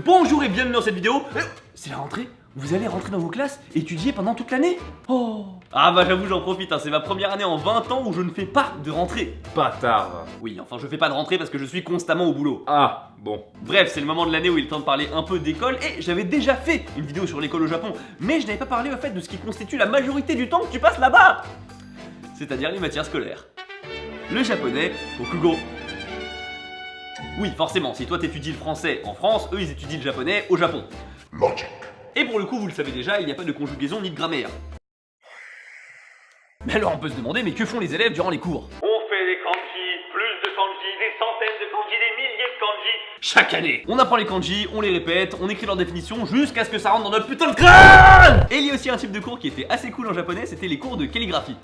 Bonjour et bienvenue dans cette vidéo. C'est la rentrée. Vous allez rentrer dans vos classes et étudier pendant toute l'année. Oh. Ah bah j'avoue j'en profite, hein. C'est ma première année en 20 ans où je ne fais pas de rentrée. Bâtard. Oui, enfin je fais pas de rentrée parce que je suis constamment au boulot. Ah, bon. Bref, c'est le moment de l'année où il est temps de parler un peu d'école. Et j'avais déjà fait une vidéo sur l'école au Japon, mais je n'avais pas parlé au fait de ce qui constitue la majorité du temps que tu passes là-bas. C'est-à-dire les matières scolaires. Le japonais, Kokugo. Oui, forcément, si toi t'étudies le français en France, eux ils étudient le japonais au Japon. Logic. Et pour le coup, vous le savez déjà, il n'y a pas de conjugaison ni de grammaire. Mais alors on peut se demander, mais que font les élèves durant les cours? On fait des kanji, plus de kanji, des centaines de kanji, des milliers de kanji. Chaque année, on apprend les kanji, on les répète, on écrit leurs définitions jusqu'à ce que ça rentre dans notre putain de crâne. Et il y a aussi un type de cours qui était assez cool en japonais, c'était les cours de calligraphie.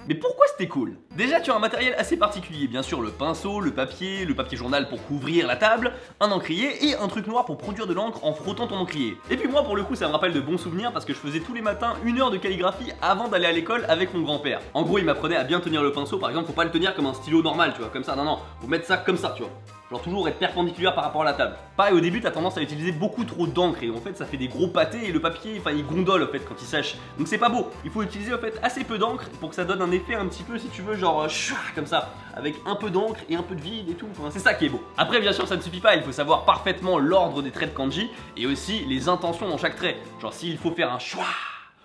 Mais pourquoi c'était cool? Déjà tu as un matériel assez particulier, bien sûr le pinceau, le papier journal pour couvrir la table, un encrier et un truc noir pour produire de l'encre en frottant ton encrier. Et puis moi pour le coup ça me rappelle de bons souvenirs parce que je faisais tous les matins 1 heure de calligraphie avant d'aller à l'école avec mon grand-père. En gros il m'apprenait à bien tenir le pinceau, par exemple faut pas le tenir comme un stylo normal tu vois, comme ça, non, faut mettre ça comme ça tu vois. Genre toujours être perpendiculaire par rapport à la table. Pareil au début t'as tendance à utiliser beaucoup trop d'encre et en fait ça fait des gros pâtés et le papier enfin il gondole en fait quand il sèche. Donc c'est pas beau, il faut utiliser en fait assez peu d'encre pour que ça donne un effet un petit peu si tu veux genre comme ça, avec un peu d'encre et un peu de vide et tout, enfin, c'est ça qui est beau. Après bien sûr ça ne suffit pas, il faut savoir parfaitement l'ordre des traits de kanji et aussi les intentions dans chaque trait. Genre s'il faut faire un schwa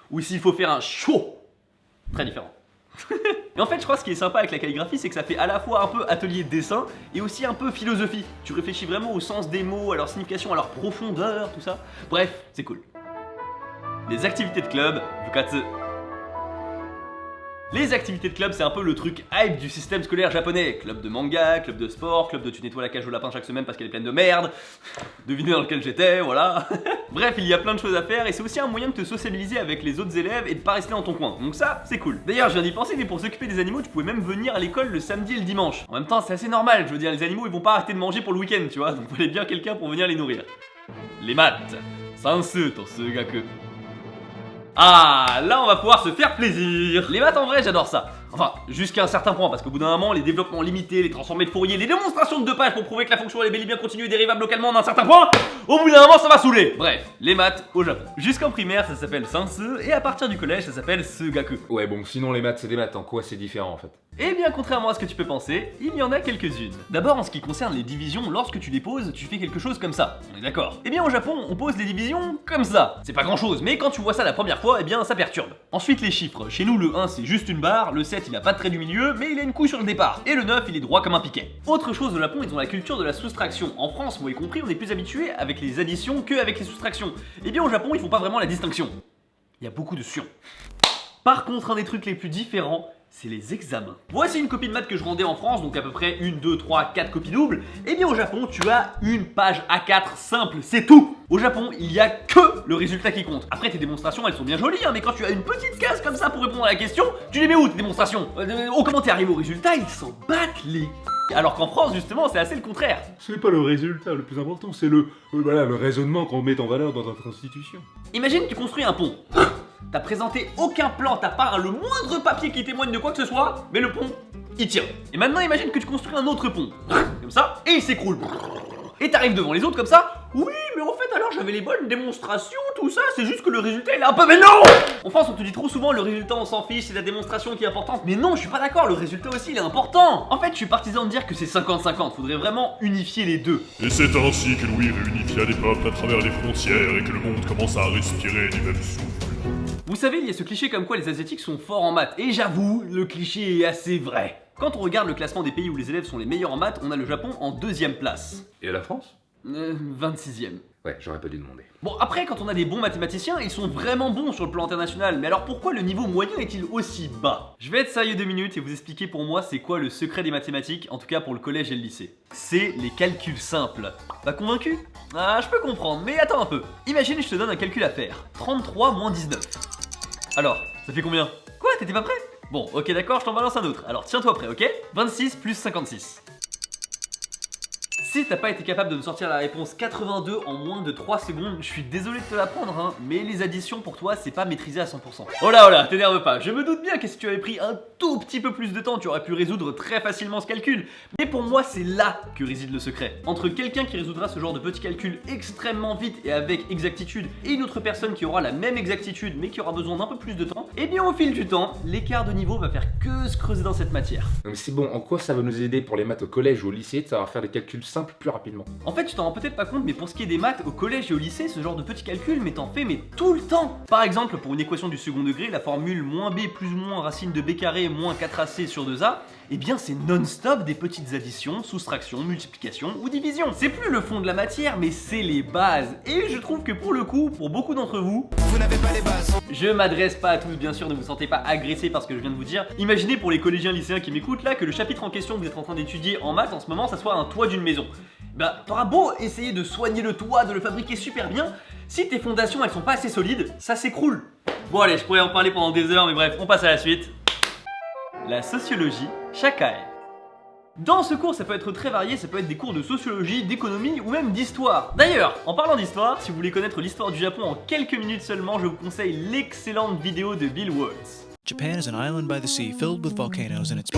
ou s'il faut faire un sho. Très différent. Et en fait je crois que ce qui est sympa avec la calligraphie c'est que ça fait à la fois un peu atelier de dessin et aussi un peu philosophie. Tu réfléchis vraiment au sens des mots, à leur signification, à leur profondeur, tout ça. Bref, c'est cool. Les activités de club, bukatsu. Les activités de club, c'est un peu le truc hype du système scolaire japonais. Club de manga, club de sport, club de tu nettoies la cage au lapin chaque semaine parce qu'elle est pleine de merde. Devinez dans lequel j'étais, voilà. Bref, il y a plein de choses à faire et c'est aussi un moyen de te sociabiliser avec les autres élèves et de pas rester dans ton coin. Donc ça, c'est cool. D'ailleurs, je viens d'y penser, mais pour s'occuper des animaux, tu pouvais même venir à l'école le samedi et le dimanche. En même temps, c'est assez normal, je veux dire, les animaux ils vont pas arrêter de manger pour le week-end, tu vois. Donc il fallait bien quelqu'un pour venir les nourrir. Les maths. Sansu to sugaku. Ah, là on va pouvoir se faire plaisir. Les maths en vrai j'adore ça. Enfin, jusqu'à un certain point, parce qu'au bout d'un moment, les développements limités, les transformés de Fourier, les démonstrations de 2 pages pour prouver que la fonction est bel et bien continue et dérivable localement d'un certain point, au bout d'un moment ça va saouler. Bref, les maths au Japon. Jusqu'en primaire ça s'appelle Sansu et à partir du collège ça s'appelle Sugaku. Ouais, bon, sinon les maths c'est des maths, en quoi c'est différent en fait? Eh bien, contrairement à ce que tu peux penser, il y en a quelques-unes. D'abord, en ce qui concerne les divisions, lorsque tu les poses, tu fais quelque chose comme ça. On est d'accord? Eh bien, au Japon, on pose les divisions comme ça. C'est pas grand-chose, mais quand tu vois ça la première fois, eh bien, ça perturbe. Ensuite, les chiffres. Chez nous, le 1, c'est juste une barre, le 7, il a pas de trait du milieu, mais il a une couille sur le départ. Et le 9, il est droit comme un piquet. Autre chose au Japon, ils ont la culture de la soustraction. En France, moi y compris, on est plus habitué avec les additions qu'avec les soustractions. Eh bien, au Japon, ils font pas vraiment la distinction. Il y a beaucoup de sion. Par contre, un des trucs les plus différents, c'est les examens. Voici une copie de maths que je rendais en France, donc à peu près 1, 2, 3, 4 copies doubles. Et bien au Japon, tu as une page A4 simple, c'est tout. Au Japon, il y a que le résultat qui compte. Après, tes démonstrations, elles sont bien jolies, hein, mais quand tu as une petite case comme ça pour répondre à la question, tu les mets où tes démonstrations? Comment t'es arrivé au résultat, ils s'en battent les... Alors qu'en France, justement, c'est assez le contraire. C'est pas le résultat le plus important, c'est le raisonnement qu'on met en valeur dans notre institution. Imagine tu construis un pont. T'as présenté aucun plan, t'as pas le moindre papier qui témoigne de quoi que ce soit, mais le pont, il tient. Et maintenant imagine que tu construis un autre pont, comme ça, et il s'écroule. Et t'arrives devant les autres comme ça, oui mais en fait alors j'avais les bonnes démonstrations, tout ça, c'est juste que le résultat il est un peu... Mais non! En France on te dit trop souvent le résultat on s'en fiche, c'est la démonstration qui est importante. Mais non, je suis pas d'accord, le résultat aussi il est important. En fait je suis partisan de dire que c'est 50-50, faudrait vraiment unifier les deux. Et c'est ainsi que Louis réunifia les peuples à travers les frontières et que le monde commença à respirer du même souffle. Vous savez, il y a ce cliché comme quoi les Asiatiques sont forts en maths, et j'avoue, le cliché est assez vrai. Quand on regarde le classement des pays où les élèves sont les meilleurs en maths, on a le Japon en 2e place. Et la France? 26e. Ouais, j'aurais pas dû demander. Bon, après, quand on a des bons mathématiciens, ils sont vraiment bons sur le plan international, mais alors pourquoi le niveau moyen est-il aussi bas? Je vais être sérieux 2 minutes et vous expliquer pour moi c'est quoi le secret des mathématiques, en tout cas pour le collège et le lycée. C'est les calculs simples. Pas convaincu? Ah, je peux comprendre, mais attends un peu. Imagine, je te donne un calcul à faire. 33 moins 19. Alors, ça fait combien? Quoi, t'étais pas prêt? Bon, ok d'accord, je t'en balance un autre. Alors tiens-toi prêt, ok? 26 plus 56. Si t'as pas été capable de me sortir la réponse 82 en moins de 3 secondes, je suis désolé de te l'apprendre, hein, mais les additions pour toi, c'est pas maîtrisé à 100%. Oh là, t'énerve pas, je me doute bien que si tu avais pris un tout petit peu plus de temps, tu aurais pu résoudre très facilement ce calcul. Mais pour moi, c'est là que réside le secret. Entre quelqu'un qui résoudra ce genre de petits calculs extrêmement vite et avec exactitude, et une autre personne qui aura la même exactitude, mais qui aura besoin d'un peu plus de temps, et bien au fil du temps, l'écart de niveau va faire que se creuser dans cette matière. Non mais c'est bon, en quoi ça va nous aider pour les maths au collège ou au lycée de savoir faire des calculs simples plus rapidement? En fait, tu t'en rends peut-être pas compte, mais pour ce qui est des maths, au collège et au lycée, ce genre de petits calculs, mais t'en fais mais tout le temps. Par exemple, pour une équation du second degré, la formule -b plus ou moins racine de b carré moins 4ac sur 2a, eh bien c'est non-stop des petites additions, soustractions, multiplications ou divisions. C'est plus le fond de la matière, mais c'est les bases. Et je trouve que pour le coup, pour beaucoup d'entre vous, vous n'avez pas les bases. Je m'adresse pas à tous, bien sûr, ne vous sentez pas agressé par ce que je viens de vous dire. Imaginez pour les collégiens lycéens qui m'écoutent là que le chapitre en question que vous êtes en train d'étudier en maths en ce moment, ça soit un toit d'une maison. Bah, t'auras beau essayer de soigner le toit, de le fabriquer super bien, si tes fondations elles sont pas assez solides, ça s'écroule. Bon allez, je pourrais en parler pendant des heures, mais bref, on passe à la suite. La sociologie Shakai. Dans ce cours, ça peut être très varié, ça peut être des cours de sociologie, d'économie ou même d'histoire. D'ailleurs, en parlant d'histoire, si vous voulez connaître l'histoire du Japon en quelques minutes seulement, je vous conseille l'excellente vidéo de Bill Waltz. Japan is an island by the sea filled with volcanoes and it's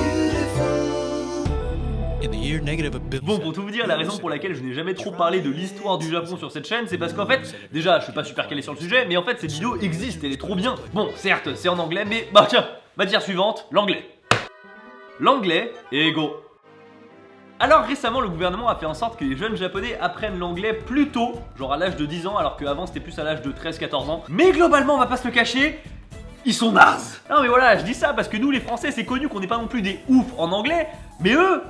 in the year negative a billion. Bon, pour tout vous dire, la raison pour laquelle je n'ai jamais trop parlé de l'histoire du Japon sur cette chaîne, c'est parce qu'en fait, déjà, je suis pas super calé sur le sujet, mais en fait, cette vidéo existe, elle est trop bien. Bon, certes, c'est en anglais, mais bah tiens, matière suivante, l'anglais. L'anglais est égaux. Alors récemment, le gouvernement a fait en sorte que les jeunes japonais apprennent l'anglais plus tôt, genre à l'âge de 10 ans, alors qu'avant c'était plus à l'âge de 13-14 ans. Mais globalement, on va pas se le cacher, ils sont nazes. Non mais voilà, je dis ça parce que nous les Français, c'est connu qu'on n'est pas non plus des oufs en anglais, mais eux,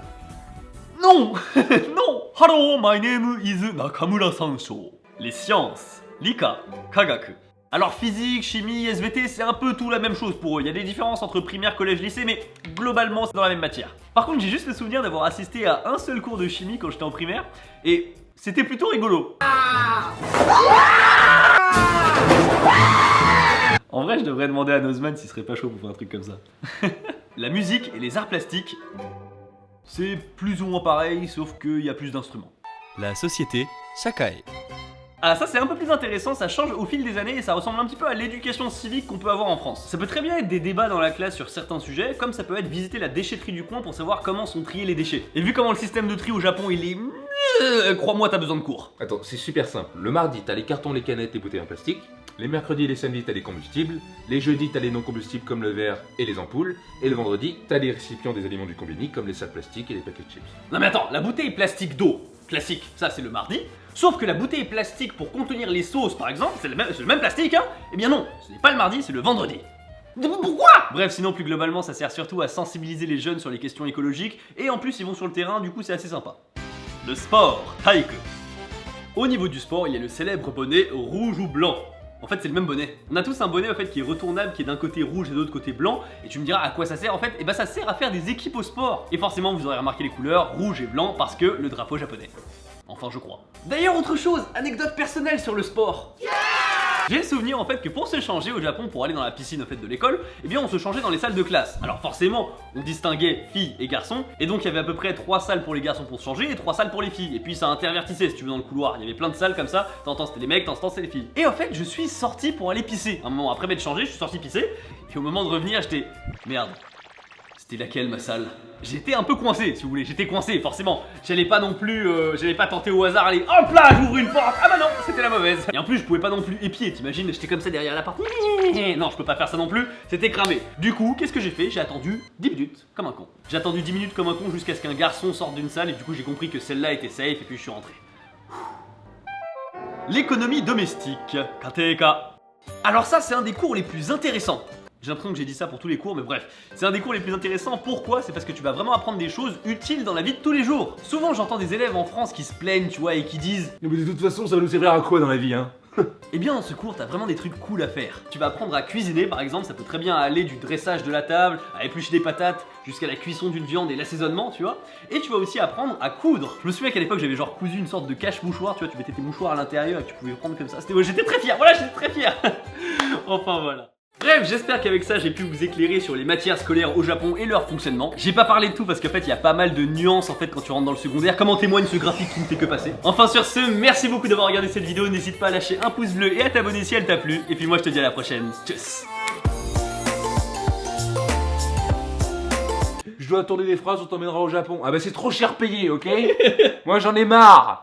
non. Non. Hello, my name is Nakamura Sansho. Les sciences, Lika, Kagaku. Alors physique, chimie, SVT, c'est un peu tout la même chose pour eux. Il y a des différences entre primaire, collège, lycée, mais globalement c'est dans la même matière. Par contre, j'ai juste le souvenir d'avoir assisté à un seul cours de chimie quand j'étais en primaire, et c'était plutôt rigolo. En vrai, je devrais demander à Nozman s'il serait pas chaud pour faire un truc comme ça. La musique et les arts plastiques, c'est plus ou moins pareil, sauf qu'il y a plus d'instruments. La société Shakai. Ah ça c'est un peu plus intéressant, ça change au fil des années et ça ressemble un petit peu à l'éducation civique qu'on peut avoir en France. Ça peut très bien être des débats dans la classe sur certains sujets, comme ça peut être visiter la déchetterie du coin pour savoir comment sont triés les déchets. Et vu comment le système de tri au Japon il est... crois-moi, t'as besoin de cours. Attends, c'est super simple. Le mardi, t'as les cartons, les canettes, les bouteilles en plastique. Les mercredis et les samedis, t'as les combustibles. Les jeudis, t'as les non combustibles comme le verre et les ampoules. Et le vendredi, t'as les récipients des aliments du combini comme les sacs plastiques et les paquets de chips. Non mais attends, la bouteille plastique d'eau, classique, ça c'est le mardi. Sauf que la bouteille plastique pour contenir les sauces par exemple, c'est le même plastique hein. Eh bien non, ce n'est pas le mardi, c'est le vendredi. Pourquoi? Bref, sinon plus globalement ça sert surtout à sensibiliser les jeunes sur les questions écologiques. Et en plus ils vont sur le terrain, du coup c'est assez sympa. Le sport, Taïku. Au niveau du sport, il y a le célèbre bonnet rouge ou blanc. En fait c'est le même bonnet. On a tous un bonnet en fait qui est retournable, qui est d'un côté rouge et de l'autre côté blanc. Et tu me diras à quoi ça sert en fait? Et bah ça sert à faire des équipes au sport. Et forcément vous aurez remarqué les couleurs rouge et blanc parce que le drapeau japonais. Enfin je crois. D'ailleurs autre chose, anecdote personnelle sur le sport. J'ai le souvenir en fait que pour se changer au Japon, pour aller dans la piscine en fait de l'école, eh bien on se changeait dans les salles de classe. Alors forcément, on distinguait filles et garçons, et donc il y avait à peu près 3 salles pour les garçons pour se changer et 3 salles pour les filles. Et puis ça intervertissait si tu veux dans le couloir, il y avait plein de salles comme ça, t'entends c'était les mecs, t'entends c'était les filles. Et en fait je suis sorti pour aller pisser. Un moment après m'être changé, je suis sorti pisser, et au moment de revenir j'étais... Merde. C'était laquelle ma salle? J'étais un peu coincé si vous voulez, j'étais coincé forcément. J'allais pas non plus, j'allais pas tenter au hasard, aller hop là j'ouvre une porte. Ah bah non, c'était la mauvaise. Et en plus je pouvais pas non plus épier, t'imagines, j'étais comme ça derrière la porte. Non je peux pas faire ça non plus, c'était cramé. Du coup qu'est-ce que j'ai fait? J'ai attendu 10 minutes comme un con. J'ai attendu 10 minutes comme un con jusqu'à ce qu'un garçon sorte d'une salle et du coup j'ai compris que celle-là était safe et puis je suis rentré. L'économie domestique, Kateka. Alors ça c'est un des cours les plus intéressants. J'ai l'impression que j'ai dit ça pour tous les cours, mais bref. C'est un des cours les plus intéressants. Pourquoi? C'est parce que tu vas vraiment apprendre des choses utiles dans la vie de tous les jours. Souvent, j'entends des élèves en France qui se plaignent, tu vois, et qui disent... Mais de toute façon, ça va nous servir à quoi dans la vie, hein? Eh bien, dans ce cours, t'as vraiment des trucs cool à faire. Tu vas apprendre à cuisiner, par exemple, ça peut très bien aller du dressage de la table, à éplucher des patates, jusqu'à la cuisson d'une viande et l'assaisonnement, tu vois. Et tu vas aussi apprendre à coudre. Je me souviens qu'à l'époque, j'avais genre cousu une sorte de cache-mouchoir, tu vois, tu mettais tes mouchoirs à l'intérieur et tu pouvais prendre comme ça. J'étais très fier, voilà, j'étais très fier. Enfin, voilà. Bref, j'espère qu'avec ça j'ai pu vous éclairer sur les matières scolaires au Japon et leur fonctionnement. J'ai pas parlé de tout parce qu'en fait il y a pas mal de nuances en fait quand tu rentres dans le secondaire, comme en témoigne ce graphique qui ne fait que passer. Enfin sur ce, merci beaucoup d'avoir regardé cette vidéo, n'hésite pas à lâcher un pouce bleu et à t'abonner si elle t'a plu. Et puis moi je te dis à la prochaine, tchuss. Je dois tourner des phrases, on t'emmènera au Japon. Ah bah c'est trop cher payé, ok? Moi j'en ai marre.